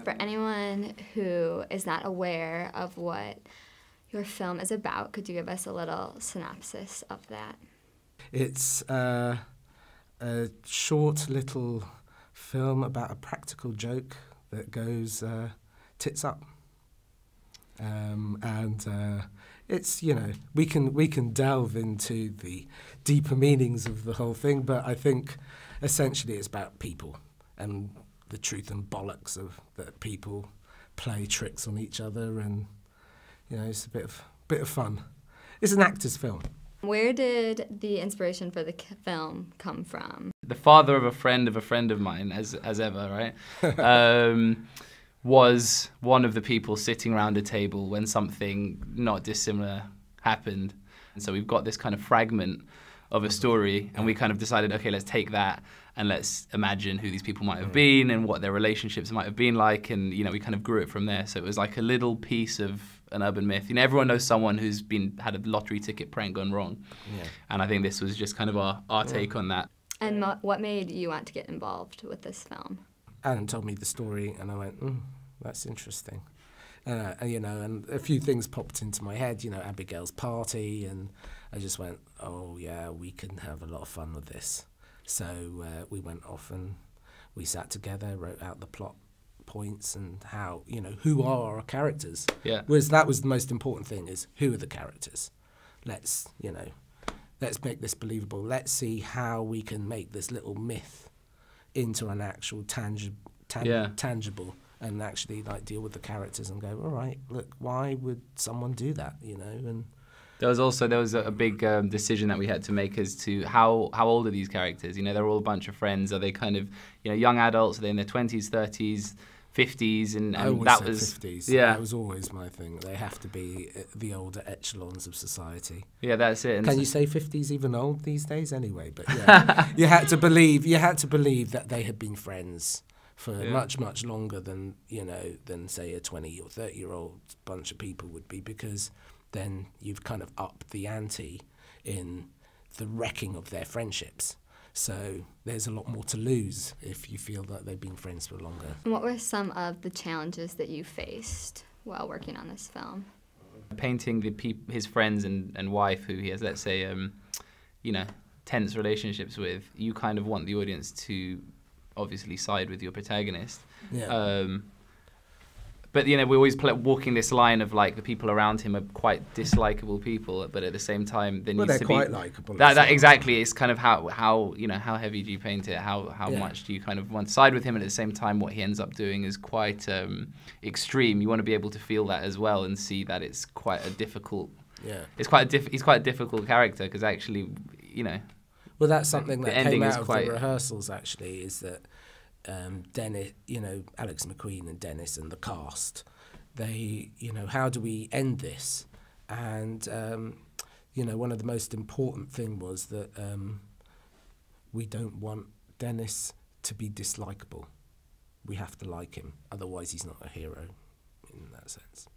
For anyone who is not aware of what your film is about, could you give us a little synopsis of that? It's a short little film about a practical joke that goes tits up. It's, you know, we can delve into the deeper meanings of the whole thing, but I think essentially it's about people and the truth and bollocks of that people play tricks on each other, and you know, it's a bit of fun. It's an actor's film. Where did the inspiration for the film come from? The father of a friend of mine, as ever, right? Was one of the people sitting around a table when something not dissimilar happened. And so we've got this kind of fragment of a story, and we kind of decided, okay, let's take that and let's imagine who these people might have been and what their relationships might have been like, and you know, we kind of grew it from there. So it was like a little piece of an urban myth. You know, everyone knows someone who's had a lottery ticket prank gone wrong. Yeah. And I think this was just kind of our take on that. And what made you want to get involved with this film? Alan told me the story, and I went, that's interesting. You know, and a few things popped into my head, you know, Abigail's party, and I just went, oh yeah, we can have a lot of fun with this. So we went off and we sat together, wrote out the plot points and how, you know, who are our characters. Yeah. That was the most important thing, is who are the characters? Let's make this believable. Let's see how we can make this little myth into an actual tangible, and actually like deal with the characters and go, all right, look, why would someone do that, you know? And there was a big decision that we had to make as to how old are these characters? You know, they're all a bunch of friends. Are they kind of, you know, young adults? Are they in their 20s, 30s, 50s? And that was 50s. Yeah, that was always my thing. They have to be the older echelons of society. Yeah, that's it. And can you say 50s even old these days? Anyway, but yeah, you had to believe that they had been friends for much longer than, you know, than say a 20 or 30-year-old bunch of people would be, because then you've kind of upped the ante in the wrecking of their friendships. So there's a lot more to lose if you feel that they've been friends for longer. And what were some of the challenges that you faced while working on this film? Painting his friends and wife, who he has, let's say, you know, tense relationships with, you kind of want the audience to obviously side with your protagonist. Yeah. But you know, we always walking this line of like the people around him are quite dislikable people, but at the same time, there needs to be quite likable. That exactly. It's kind of how you know, how heavy do you paint it? How much do you kind of want to side with him? And at the same time, what he ends up doing is quite extreme. You want to be able to feel that as well and see that it's quite a difficult. Yeah. He's quite a difficult character, because actually, you know. Well, that's something that came out of the rehearsals. Actually, is that. Dennis, you know, Alex McQueen and Dennis and the cast, they, you know, how do we end this? And, you know, one of the most important thing was that we don't want Dennis to be dislikable. We have to like him, otherwise he's not a hero in that sense.